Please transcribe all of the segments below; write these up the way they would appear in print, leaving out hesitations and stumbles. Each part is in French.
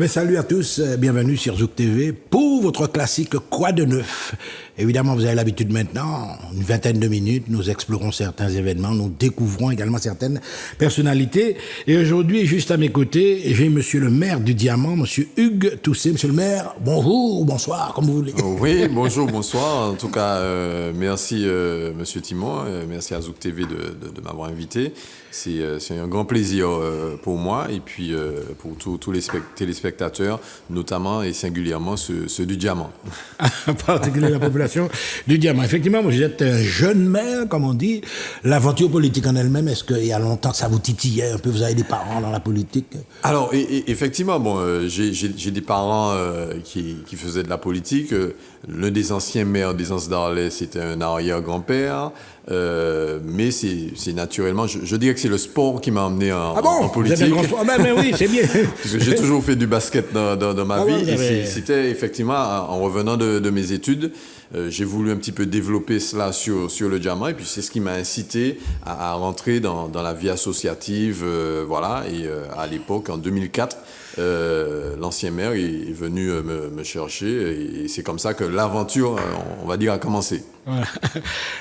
Salut à tous, bienvenue sur Zouk TV pour votre classique Quoi de neuf. Évidemment, vous avez l'habitude maintenant, une vingtaine de minutes, nous explorons certains événements, nous découvrons également certaines personnalités. Et aujourd'hui, juste à mes côtés, j'ai monsieur le maire du Diamant, monsieur Hugues Toussé. Monsieur le maire, bonjour, bonsoir, comme vous voulez. Oui, bonjour, bonsoir. En tout cas, merci monsieur Timon, merci à Zouk TV de m'avoir invité. C'est un grand plaisir pour moi et puis pour tous les téléspectateurs, notamment et singulièrement ceux du Diamant. En particulier la population du Diamant. Effectivement, vous êtes un jeune maire, comme on dit. L'aventure politique en elle-même, est-ce qu'il y a longtemps que ça vous titillait un peu? Vous avez des parents dans la politique? Alors, effectivement, j'ai des parents qui faisaient de la politique. L'un des anciens maires des Anses d'Arlet, c'était un arrière-grand-père. Mais c'est naturellement, je dirais que c'est le sport qui m'a emmené en politique. Vous êtes un grand sport. Mais oui, c'est bien. Parce que j'ai toujours fait du basket dans ma vie. Ouais, et c'était effectivement, en revenant de mes études, j'ai voulu un petit peu développer cela sur le Diamant. Et puis c'est ce qui m'a incité à rentrer dans la vie associative. Voilà. Et à l'époque, en 2004, l'ancien maire est venu me chercher. Et c'est comme ça que l'aventure, on va dire, a commencé.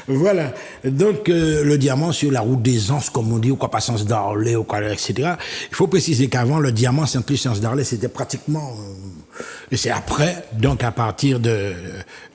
Voilà. Donc, le Diamant sur la route des Anses, comme on dit, au quoi pas Anses d'Arlet, au quoi, etc. Il faut préciser qu'avant, le Diamant, Saint-Luc, Anses d'Arlet, c'était pratiquement... et c'est après, donc à partir de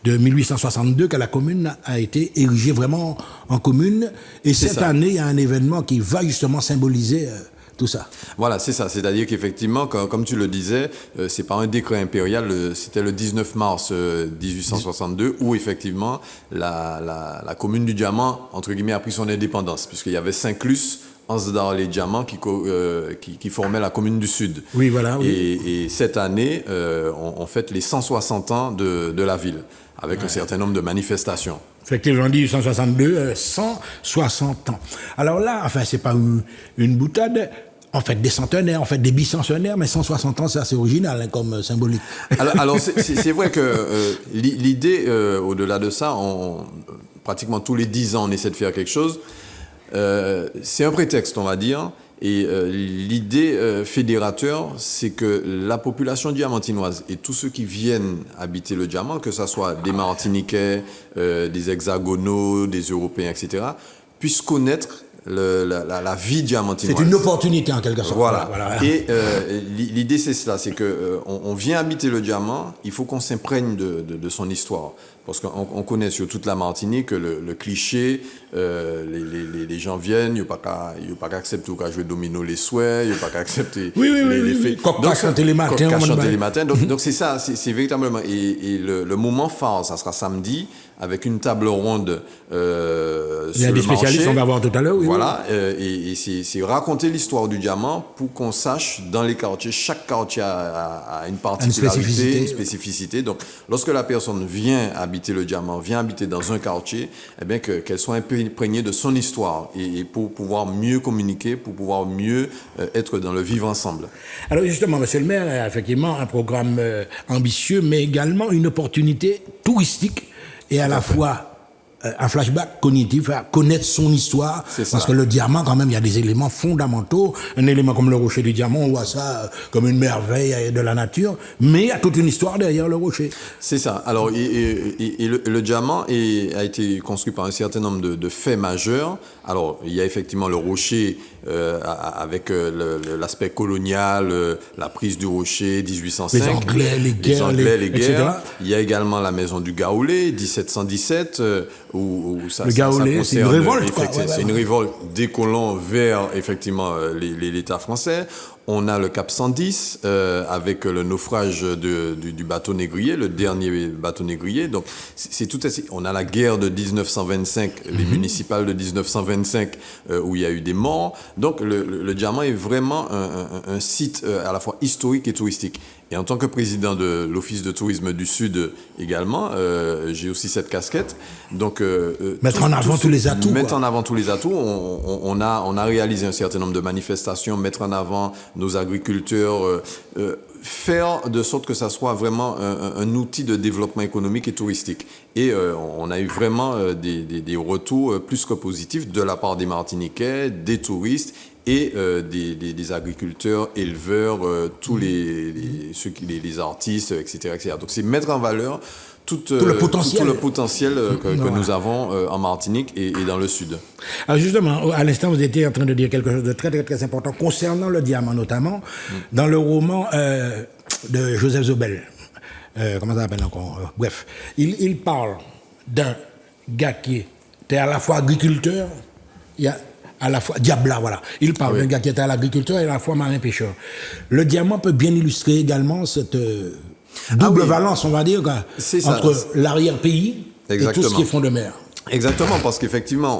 1862, que la commune a été érigée vraiment en commune. Et cette année, il y a un événement qui va justement symboliser... tout ça. Voilà, c'est ça. C'est-à-dire qu'effectivement, comme tu le disais, c'est par un décret impérial, c'était le 19 mars 1862, où effectivement, la commune du Diamant, entre guillemets, a pris son indépendance, puisqu'il y avait Saint-Luc, Anses d'Arlet, Diamant qui formaient la commune du Sud. Oui, voilà. Oui. Et cette année, on fête les 160 ans de la ville, avec un certain nombre de manifestations. Effectivement, en 1862, 160 ans. Alors là, enfin, c'est pas une boutade. En fait, des centenaires, en fait, des bicentenaires, mais 160 ans, c'est assez original hein, comme symbolique. Alors c'est vrai que l'idée, au-delà de ça, pratiquement tous les 10 ans, on essaie de faire quelque chose. C'est un prétexte, on va dire. Et l'idée fédérateur, c'est que la population diamantinoise et tous ceux qui viennent habiter le Diamant, que ce soit des Martiniquais, des Hexagonaux, des Européens, etc., puissent connaître la vie diamantinoise. C'est une opportunité en quelque sorte. Voilà. Et l'idée c'est cela, c'est que on vient habiter le Diamant, il faut qu'on s'imprègne de son histoire. Parce qu'on connaît sur toute la Martinique le cliché, les gens viennent, il n'y a pas qu'à accepter ou qu'à jouer domino les souhaits, il n'y a pas qu'à accepter les faits. Qu'à chanter les matins. Donc c'est ça, c'est véritablement. Et le moment phare, ça sera samedi, avec une table ronde sur le marché. Il y a des spécialistes, on va voir tout à l'heure. Oui, voilà, et c'est raconter l'histoire du Diamant pour qu'on sache dans les quartiers, chaque quartier a une particularité, une spécificité. Donc lorsque la personne vient habiter le Diamant, vient habiter dans un quartier, eh bien qu'elle soit imprégnée de son histoire et pour pouvoir mieux communiquer, pour pouvoir mieux être dans le vivre ensemble. Alors justement, monsieur le maire, effectivement, un programme ambitieux, mais également une opportunité touristique et à la fois un flashback cognitif, à connaître son histoire, parce que le Diamant, quand même, il y a des éléments fondamentaux. Un élément comme le rocher du Diamant, on voit ça comme une merveille de la nature, mais il y a toute une histoire derrière le rocher. C'est ça. Alors, le Diamant a été construit par un certain nombre de faits majeurs. Alors, il y a effectivement le rocher avec l'aspect colonial, la prise du rocher, 1805. Les Anglais, les guerres. Etc. Il y a également la maison du Gaoulé, 1717, où ça, le Gaoulé, c'est une révolte. C'est une révolte des colons vers, effectivement, l'État français. On a le Cap 110 avec le naufrage du bateau négrier, le dernier bateau négrier. Donc, c'est tout assez. On a la guerre de 1925, les municipales de 1925, où il y a eu des morts. Donc, le Diamant est vraiment un site à la fois historique et touristique. Et en tant que président de l'Office de tourisme du Sud également, j'ai aussi cette casquette. Donc, mettre en avant tous les atouts. Mettre en avant tous les atouts. On a réalisé un certain nombre de manifestations, mettre en avant nos agriculteurs, faire de sorte que ça soit vraiment un outil de développement économique et touristique. Et on a eu vraiment des retours plus que positifs de la part des Martiniquais, des touristes et des agriculteurs, éleveurs, tous les artistes, etc., etc. Donc c'est mettre en valeur tout le potentiel que nous avons en Martinique et dans le sud. Alors justement, à l'instant, vous étiez en train de dire quelque chose de très, très, très important concernant le diamant, notamment dans le roman de Joseph Zobel. Comment ça s'appelle encore bref, il parle d'un gars qui était à la fois agriculteur, il y a à la fois Diabla, voilà. Il parle d'un gars qui était à l'agriculteur et à la fois marin-pêcheur. Le diamant peut bien illustrer également cette double valence, on va dire, entre l'arrière-pays et tout ce qui est fond de mer. Exactement, parce qu'effectivement,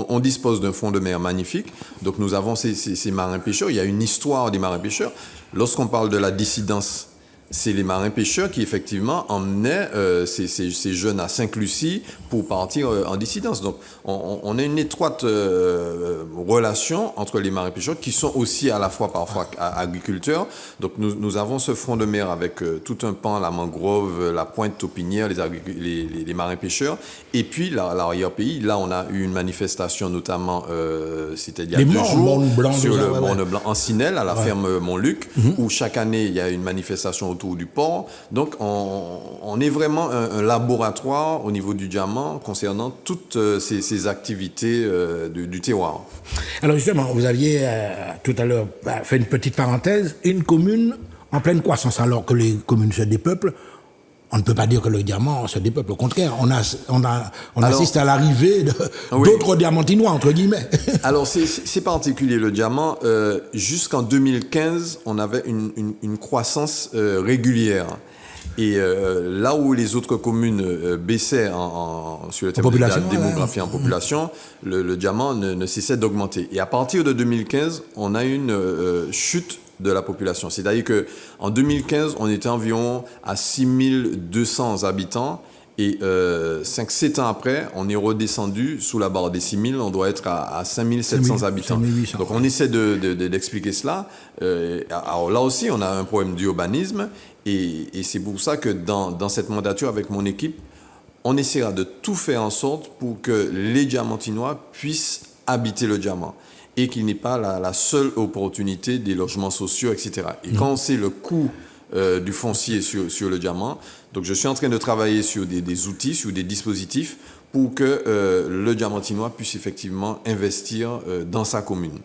on dispose d'un fond de mer magnifique. Donc nous avons ces marins-pêcheurs. Il y a une histoire des marins-pêcheurs. Lorsqu'on parle de la dissidence, c'est les marins-pêcheurs qui, effectivement, emmenaient ces jeunes à Sainte-Lucie pour partir en dissidence. Donc, on a une étroite relation entre les marins-pêcheurs qui sont aussi à la fois parfois agriculteurs. Donc, nous avons ce front de mer avec tout un pan, la mangrove, la pointe taupinière, les marins-pêcheurs. Et puis, l'arrière-pays, là, on a eu une manifestation, notamment, c'était il y a 2 jours, sur le Morne Blanc, en Sinel, à la ferme Montluc, où chaque année, il y a une manifestation autour du port. Donc, on est vraiment un laboratoire au niveau du diamant concernant toutes ces activités du terroir. Alors justement, vous aviez tout à l'heure fait une petite parenthèse, une commune en pleine croissance, alors que les communes se dépeuplent. On ne peut pas dire que le diamant se dépeuple. Au contraire, on assiste à l'arrivée d'autres diamantinois, entre guillemets. Alors, c'est particulier, le diamant. Jusqu'en 2015, on avait une croissance régulière. Et là où les autres communes baissaient sur le thème de la démographie en population, le diamant ne cessait d'augmenter. Et à partir de 2015, on a une chute de la population. C'est-à-dire qu'en 2015, on était environ à 6200 habitants et 5-7 ans après, on est redescendu sous la barre des 6000, on doit être à 5700 habitants. 5800, donc on essaie d'expliquer cela. Alors là aussi, on a un problème d'urbanisme et c'est pour ça que dans cette mandature avec mon équipe, on essaiera de tout faire en sorte pour que les diamantinois puissent habiter le diamant et qu'il n'y ait pas la seule opportunité des logements sociaux, etc. Et quand on sait le coût du foncier sur le diamant, donc je suis en train de travailler sur des outils, sur des dispositifs pour que le diamantinois puisse effectivement investir dans sa commune.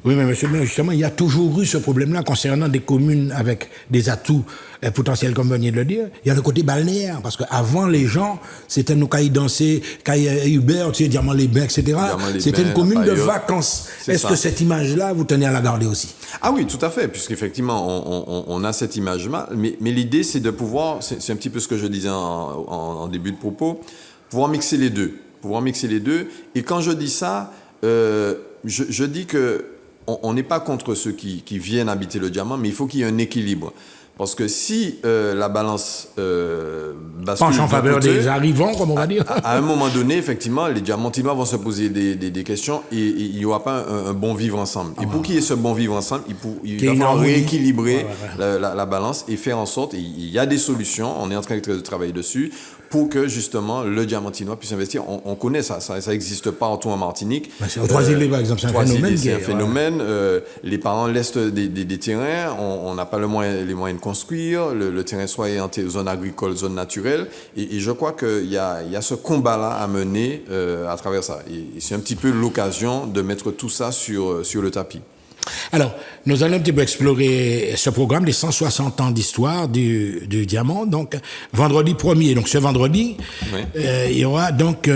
Oui, mais monsieur, justement, il y a toujours eu ce problème-là concernant des communes avec des atouts potentiels, comme vous venez de le dire. Il y a le côté balnéaire, parce qu'avant, les gens, c'était nos cailles dansés, cailles Hubert, tu sais, Diamant les Bains, etc. C'était une commune de vacances. Est-ce que cette image-là, vous tenez à la garder aussi? Ah oui, tout à fait, puisqu'effectivement, on a cette image-là. Mais l'idée, c'est de pouvoir, c'est un petit peu ce que je disais en début de propos, pouvoir mixer les deux. Et quand je dis ça, je dis que on n'est pas contre ceux qui viennent habiter le diamant, mais il faut qu'il y ait un équilibre. Parce que si la balance penche en faveur des arrivants, comme on va dire. À un moment donné, effectivement, les diamantinois vont se poser des questions et il n'y aura pas un bon vivre ensemble. Et pour qu'il y ait ce bon vivre ensemble, il va falloir rééquilibrer la balance et faire en sorte, il y a des solutions, on est en train de travailler dessus, pour que justement le diamantinois puisse investir. On connaît ça n'existe pas partout en Martinique. C'est au Trois-Îles, par exemple, c'est un phénomène. C'est un phénomène. Les parents laissent des terrains, on n'a pas les moyens de construire, le terrain soit en zone agricole, zone naturelle, et je crois qu'il y a ce combat-là à mener à travers ça. Et c'est un petit peu l'occasion de mettre tout ça sur le tapis. Alors, nous allons un petit peu explorer ce programme des 160 ans d'histoire du diamant. Donc, vendredi 1er, donc ce vendredi, il y aura donc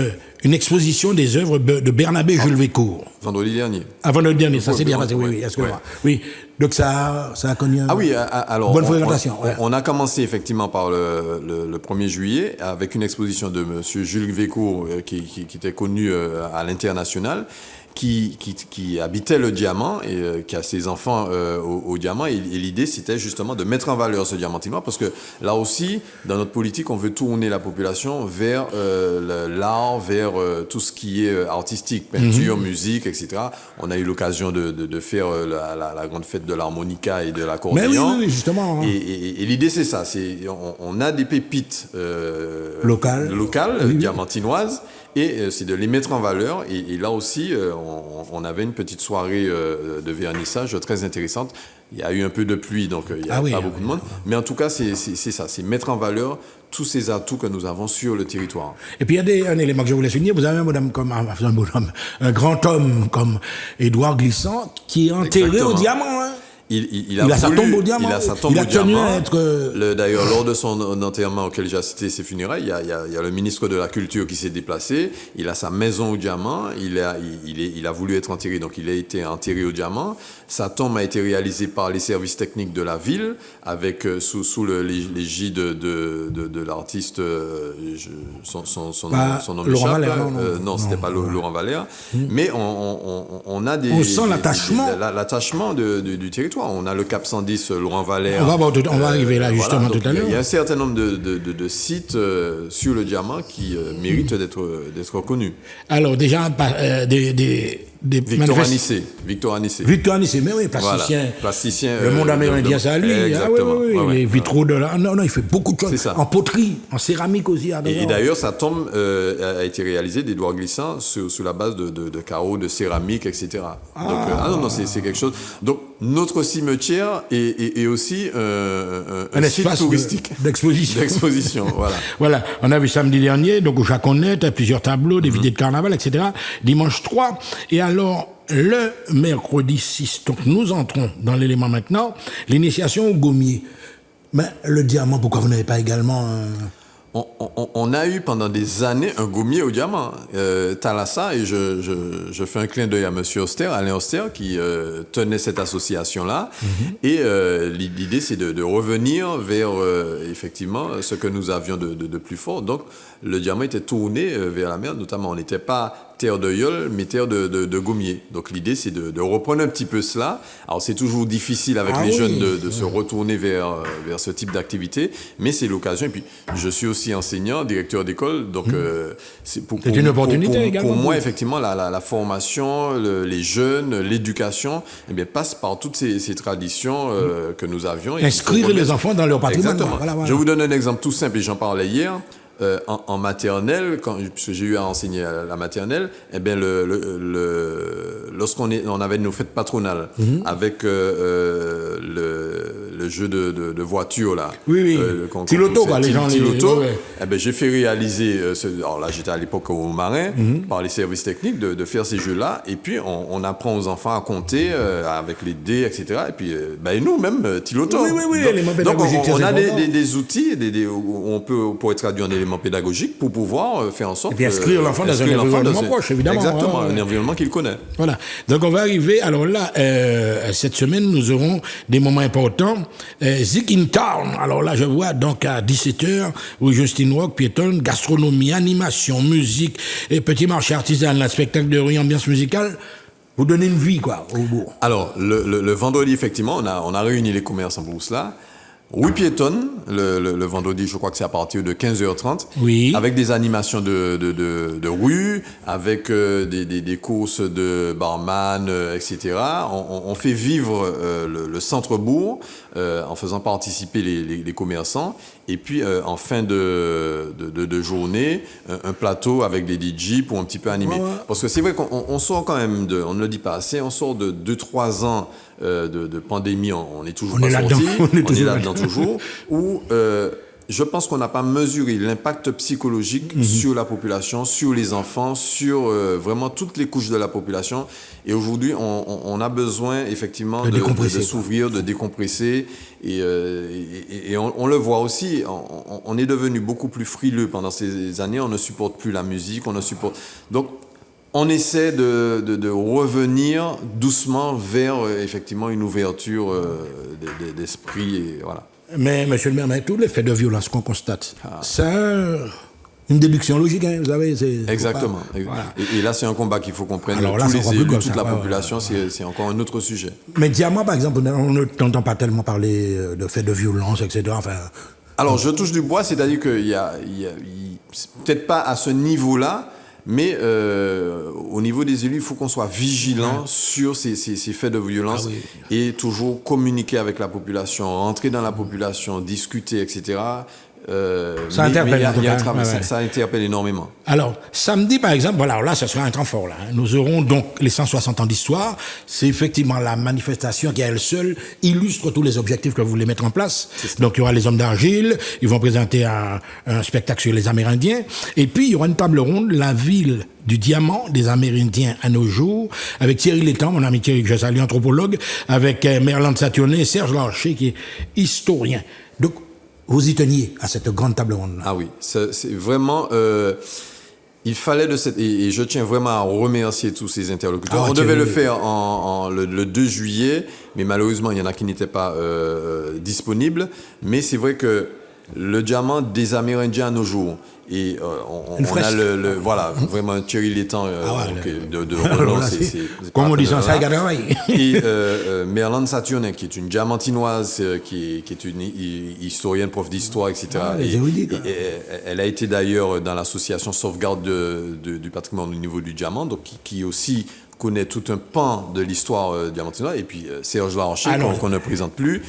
une exposition des œuvres de Bernabé Jules Vécourt. Vendredi dernier. Vendredi dernier, ça c'est bien passé, oui, excusez-moi. Oui, donc ça a connu alors, bonne fréquentation. On a commencé effectivement par le 1er juillet avec une exposition de M. Jules Vécourt qui était connu à l'international. Qui habitait le diamant et qui a ses enfants au diamant. Et l'idée, c'était justement de mettre en valeur ce diamantinois parce que là aussi, dans notre politique, on veut tourner la population vers l'art, vers tout ce qui est artistique, peinture, musique, etc. On a eu l'occasion de faire la grande fête de l'harmonica et de l'accordéon. Mais oui, justement. Et l'idée, c'est ça. On a des pépites locales, diamantinoises, et c'est de les mettre en valeur. Et là aussi, on avait une petite soirée de vernissage très intéressante. Il y a eu un peu de pluie, donc il n'y a pas beaucoup de monde. Mais en tout cas, c'est ça, c'est mettre en valeur tous ces atouts que nous avons sur le territoire. Et puis il y a un élément que je voulais souligner, vous avez un grand homme comme Édouard Glissant qui est enterré au diamant. Hein. Il a sa tombe au diamant. Il a sa tombe au diamant. D'ailleurs, lors de son enterrement auquel j'ai assisté ses funérailles, il y a le ministre de la Culture qui s'est déplacé. Il a sa maison au diamant. Il a voulu être enterré, donc il a été enterré au diamant. Sa tombe a été réalisée par les services techniques de la ville, avec sous l'égide de l'artiste. Son nom Laurent m'échappe. Valère, non, c'était pas Laurent Valère. Mais on a on sent l'attachement. L'attachement du territoire. On a le Cap 110, Laurent Valère. On va arriver là justement tout à l'heure. Il y a un certain nombre de sites sur le diamant qui méritent d'être reconnus. Alors déjà, Victor Anissé, mais oui, plasticien. Voilà, plasticien. Le monde amérindien, c'est à lui. Exactement. Les vitraux de là. Non, il fait beaucoup de choses. En poterie, en céramique aussi. Et d'ailleurs, sa tombe a été réalisée d'Édouard Glissant sous la base de carreaux, de céramique, etc. Donc, c'est quelque chose. Donc, notre cimetière est aussi un site espace touristique d'exposition. Voilà. Voilà. On a vu samedi dernier, donc au Jaconnet, plusieurs tableaux, des vidéos de carnaval, etc. Dimanche 3. Et alors, le mercredi 6, donc nous entrons dans l'élément maintenant, l'initiation au gommier. Mais le diamant, pourquoi vous n'avez pas également... On a eu pendant des années un gommier au diamant. Thalassa, et je fais un clin d'œil à M. Auster, Alain Auster, qui tenait cette association-là. Et l'idée, c'est de revenir vers, effectivement, ce que nous avions de plus fort. Donc, le diamant était tourné vers la mer, notamment. On n'était pas terre de yole, mais terre de gommier. Donc, l'idée, c'est de reprendre un petit peu cela. Alors, c'est toujours difficile avec les jeunes de se retourner vers ce type d'activité, mais c'est l'occasion. Et puis, je suis aussi enseignant, directeur d'école, donc c'est une opportunité également. Pour moi, effectivement, la formation, les jeunes, l'éducation, eh bien, passe par toutes ces traditions que nous avions. Inscrire les enfants dans leur patrimoine. Exactement. Voilà. Je vous donne un exemple tout simple, et j'en parlais hier. En maternelle, puisque j'ai eu à enseigner à la maternelle, eh bien lorsqu'on avait nos fêtes patronales avec le jeu de voiture là, Tiloto, les gens Tiloto, eh bien, j'ai fait réaliser, alors là j'étais à l'époque au Marin, par les services techniques de faire ces jeux-là, et puis on apprend aux enfants à compter avec les dés, etc. Et puis et nous-mêmes, Tiloto. Donc on a des outils où on pourrait traduire en éléments pédagogiques pour pouvoir faire en sorte et puis inscrire l'enfant dans un environnement proche, évidemment. Exactement, un environnement qu'il connaît. Voilà. Donc on va arriver, alors là, cette semaine, nous aurons des moments importants. Zik in Town, alors là, je vois, donc à 17h, où Justin Rock, piétonne, gastronomie, animation, musique, et petit marché artisanal, spectacle de rue, ambiance musicale. Vous donnez une vie, quoi, au bout. Alors, le vendredi, effectivement, on a réuni les commerçants pour cela. Rue piétonne, le vendredi, je crois que c'est à partir de 15h30. Oui. Avec des animations de rue, avec des courses de barman, etc. On fait vivre le centre-bourg en faisant participer les commerçants. Et puis, en fin de journée, un plateau avec des DJ pour un petit peu animer. Ouais. Parce que c'est vrai qu'on sort quand même on ne le dit pas assez, on sort de 2-3 ans de pandémie, on est toujours pas sorti. On est là-dedans toujours. Où je pense qu'on n'a pas mesuré l'impact psychologique sur la population, sur les enfants, sur vraiment toutes les couches de la population. Et aujourd'hui, on a besoin effectivement de s'ouvrir, de décompresser. Et on le voit aussi, on est devenu beaucoup plus frileux pendant ces années. On ne supporte plus la musique, Donc, on essaie de revenir doucement vers effectivement une ouverture d'esprit. Et voilà. Mais, monsieur le maire, mais tous les faits de violence qu'on constate, c'est une déduction logique, hein, vous savez. Exactement. Voilà. Et là, c'est un combat qu'il faut qu'on prenne. Alors là, tous les élus, toute la population, c'est encore un autre sujet. Mais Diamant, par exemple, on ne t'entend pas tellement parler de faits de violence, etc. Enfin, alors, je touche du bois, c'est-à-dire qu'il y a peut-être pas à ce niveau-là, Mais au niveau des élus, il faut qu'on soit vigilant sur ces faits de violence et toujours communiquer avec la population, rentrer dans la population, discuter, etc. Ça interpelle. Ça interpelle énormément. Alors, samedi, par exemple, voilà, là, ce sera un temps fort. Là. Nous aurons donc les 160 ans d'histoire. C'est effectivement la manifestation qui, à elle seule, illustre tous les objectifs que vous voulez mettre en place. Donc, il y aura les hommes d'argile. Ils vont présenter un spectacle sur les Amérindiens. Et puis, il y aura une table ronde, la ville du diamant des Amérindiens à nos jours, avec Thierry Létang, mon ami Thierry, que je salue, anthropologue, avec Merlande Saturnin et Serge Larcher, qui est historien. Donc, vous y teniez à cette grande table ronde. Ah oui, c'est vraiment... il fallait et je tiens vraiment à remercier tous ces interlocuteurs. On devait le faire le 2 juillet, mais malheureusement, il y en a qui n'étaient pas disponibles. Mais c'est vrai que le diamant des Amérindiens à nos jours, et on a voilà, vraiment Thierry Létang de Roland, comme on dit ça, ça et Merlande Saturnin, qui est une diamantinoise, qui est une historienne, prof d'histoire, etc. Elle a été d'ailleurs dans l'association Sauvegarde du patrimoine au niveau du diamant, donc qui aussi connaît tout un pan de l'histoire diamantinoise, et puis Serge Larcher, qu'on ne présente plus,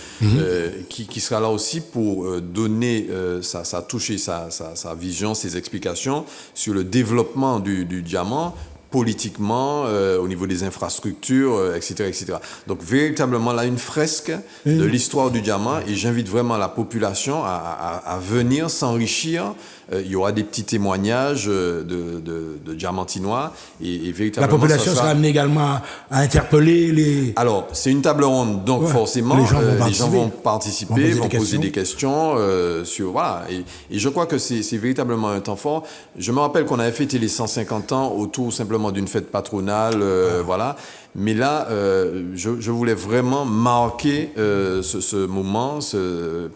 qui sera là aussi pour donner sa touche et sa vision, ses explications sur le développement du diamant, politiquement, au niveau des infrastructures, etc., etc. Donc, véritablement, là, une fresque de l'histoire du diamant, et j'invite vraiment la population à venir s'enrichir. Il y aura des petits témoignages de diamantinois, et véritablement... La population sera amenée également à interpeller les... Alors, c'est une table ronde, donc forcément, les gens vont participer, vont poser des questions sur... Voilà, et je crois que c'est véritablement un temps fort. Je me rappelle qu'on avait fêté les 150 ans autour simplement d'une fête patronale, voilà. Mais là, je voulais vraiment marquer ce moment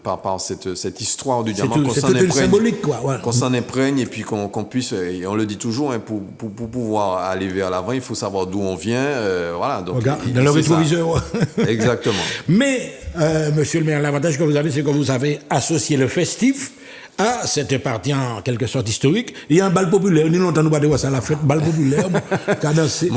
par cette histoire du diamant. C'est symbolique, quoi. Ouais. Qu'on s'en imprègne, et puis qu'on puisse, et on le dit toujours, hein, pour pouvoir aller vers l'avant, il faut savoir d'où on vient. Voilà. Donc, regarde, dans le rétroviseur. Exactement. Mais, monsieur le maire, l'avantage que vous avez, c'est que vous avez associé le festif à cette partie en quelque sorte historique. Il y a un bal populaire. Nous, longtemps, nous pas de voir ça, la fête, bal populaire. Qu'a dansé.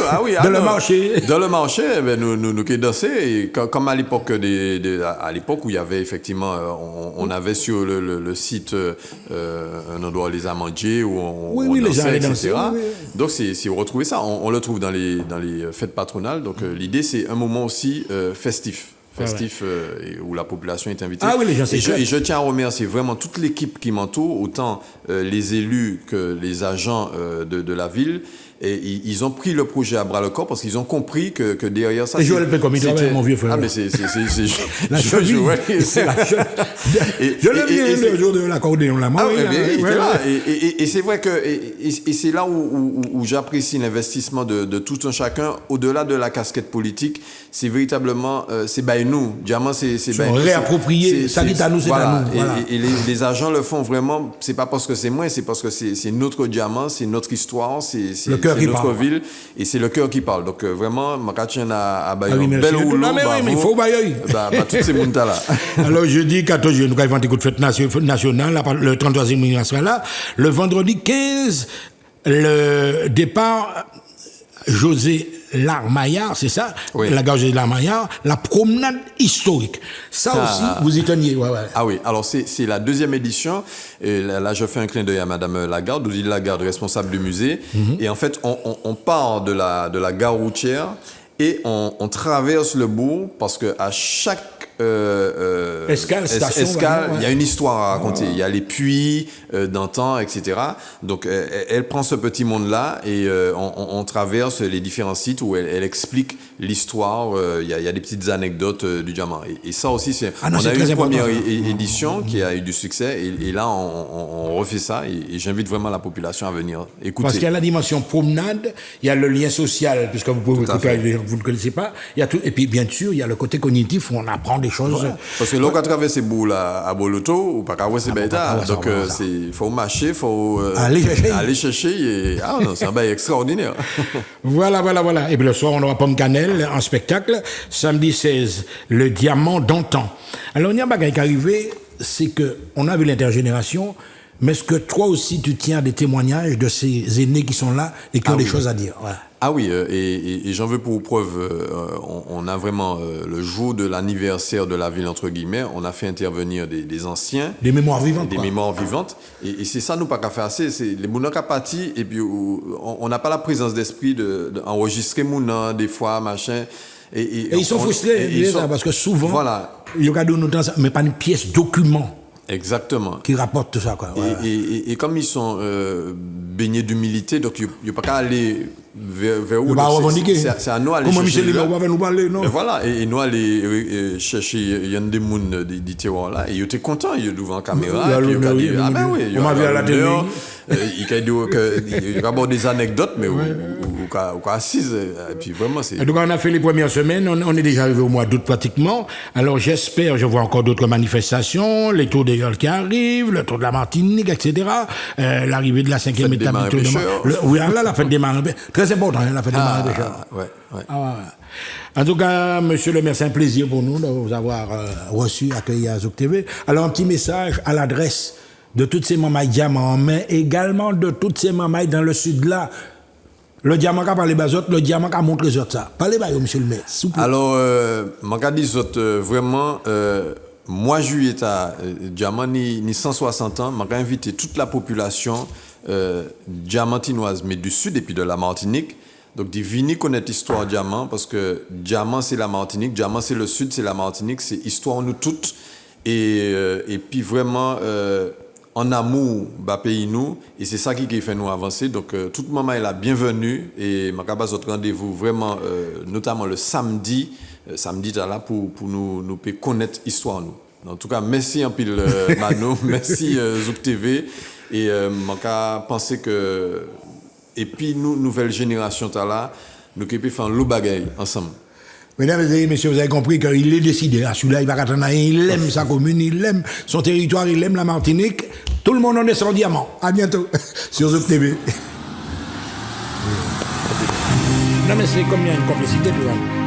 Ah oui, dans le marché. Dans le marché, nous qui dansé, et comme à l'époque à l'époque où il y avait effectivement, on avait sur le site un endroit les amandiers où on les dansait, gens etc. danser, Donc si vous retrouvez ça, on le trouve dans les fêtes patronales. Donc l'idée, c'est un moment aussi festif, où la population est invitée. Ah oui, les gens, c'est et je tiens à remercier vraiment toute l'équipe qui m'entoure, autant les élus que les agents de la ville. Et ils ont pris le projet à bras-le-corps parce qu'ils ont compris que derrière ça... Et Joël Pécom, il travaille, mon vieux frère. Ah, mais c'est la cheville. C'est la cheville. Je l'ai vu le jour de l'accordéon, là. Ah oui, il était là. Et c'est vrai que... Et c'est là où j'apprécie l'investissement de tout un chacun, au-delà de la casquette politique. C'est véritablement... c'est by nous. Diamant, c'est by nous. Réapproprier. Ça dit à nous, c'est à nous. Voilà. Et les agents le font vraiment... C'est pas parce que c'est moi, c'est parce que c'est notre diamant, c'est notre histoire, c'est notre ville, et c'est le cœur qui parle. Donc vraiment, je tiens à bailler un bel rouleau. Mais il faut bailler. Tous ces mondes là. Alors jeudi 14 juillet, nous avons un coup de fête nationale, le 33e minute sera là. Le vendredi 15, le départ José Larmaillard, c'est ça? Oui. La gare José Larmaillard, la promenade historique. Ça aussi, vous y teniez, Ah oui, alors c'est la 2e édition. Et là, je fais un clin d'œil à Madame Lagarde, Odile Lagarde, responsable du musée. Et en fait, on part de la gare routière et on traverse le bourg parce que à chaque escale, il y a une histoire à raconter. Il y a les puits d'antan, etc. Donc, elle prend ce petit monde-là et on traverse les différents sites où elle explique l'histoire. Il y a des petites anecdotes du diamant. Et ça aussi, on a eu une première édition qui a eu du succès. Et là, on refait ça. Et j'invite vraiment la population à venir écouter. Parce qu'il y a la dimension promenade, il y a le lien social, puisque vous pouvez écouter, vous ne connaissez pas. Il y a tout, et puis, bien sûr, il y a le côté cognitif où on apprend des choses. Voilà. Parce que l'on a traversé boule à Boloto, ou pas qu'à c'est bêta. Donc, il faut marcher, il faut aller chercher. C'est un bail extraordinaire. Voilà. Et puis le soir, on aura Pomme Cannelle en spectacle. Samedi 16, le diamant d'antan. Alors, il y a un bagage qui est arrivé, c'est qu'on a vu l'intergénération, Mais est-ce que toi aussi, tu tiens des témoignages de ces aînés qui sont là et qui ont des choses à dire? Voilà. Ah oui, et j'en veux pour preuve, on a vraiment, le jour de l'anniversaire de la ville, entre guillemets, on a fait intervenir des anciens. Des mémoires vivantes. Des mémoires vivantes. Et c'est ça, nous, pas qu'à faire assez. C'est les mounans qui parti, et puis on n'a pas la présence d'esprit d'enregistrer mounans, des fois, machin. Et ils sont frustrés, parce que souvent, voilà. Il y a des noms, mais pas une pièce document. Exactement. Qui rapporte tout ça, quoi. Voilà. Et comme ils sont baignés d'humilité, donc il n'y a pas qu'à aller vers où. C'est à nous aller comment chercher. Michel va nous parler, non? Et voilà, et nous aller chercher, il y a des gens du terroir là, et ils étaient contents, ils étaient devant la caméra. Ah ben oui, on m'a vu à la télé. Il y a des anecdotes, mais ou assise. Et puis vraiment, c'est. En tout cas, on a fait les premières semaines, on est déjà arrivé au mois d'août pratiquement. Alors j'espère, je vois encore d'autres manifestations, les tours des Yoles qui arrivent, le tour de la Martinique, etc. L'arrivée de la 5e étape du tour de oui, là, la fête des marins. Très important, la fête des marins pêcheurs. Ouais. En tout cas, monsieur le maire, c'est un plaisir pour nous de vous avoir reçu, accueilli à Zouk TV. Alors, un petit message à l'adresse de toutes ces mamailles diamants, mais également de toutes ces mamailles dans le sud là. Le diamant qui a parlé bas, le diamant qui a montré ça. Parlez bas, monsieur le maire, s'il vous plaît. Alors, je dis vraiment, moi, juillet, diamant ni 160 ans, je invité toute la population diamantinoise, mais du sud et puis de la Martinique. Donc, de venir connaître l'histoire diamant, parce que diamant, c'est la Martinique, diamant, c'est le sud, c'est la Martinique, c'est histoire nous toutes. Et puis vraiment, en amour, pays nous, et c'est ça qui fait nous avancer. Donc, toute maman est la bienvenue, et ma cabase autre rendez-vous vraiment, notamment le samedi là pour nous connaître l'histoire nous. En tout cas, merci un pile Mano, merci Zouk TV, et je pense que et puis nous nouvelle génération là, nous qui peut faire le bagaille ensemble. Mesdames et messieurs, vous avez compris qu'il est décidé. Celui-là, il va attendre, il aime sa commune, il aime son territoire, il aime la Martinique. Tout le monde en est son diamant. À bientôt sur Zouk TV. Non mais c'est comme il y a une complicité, tu vois.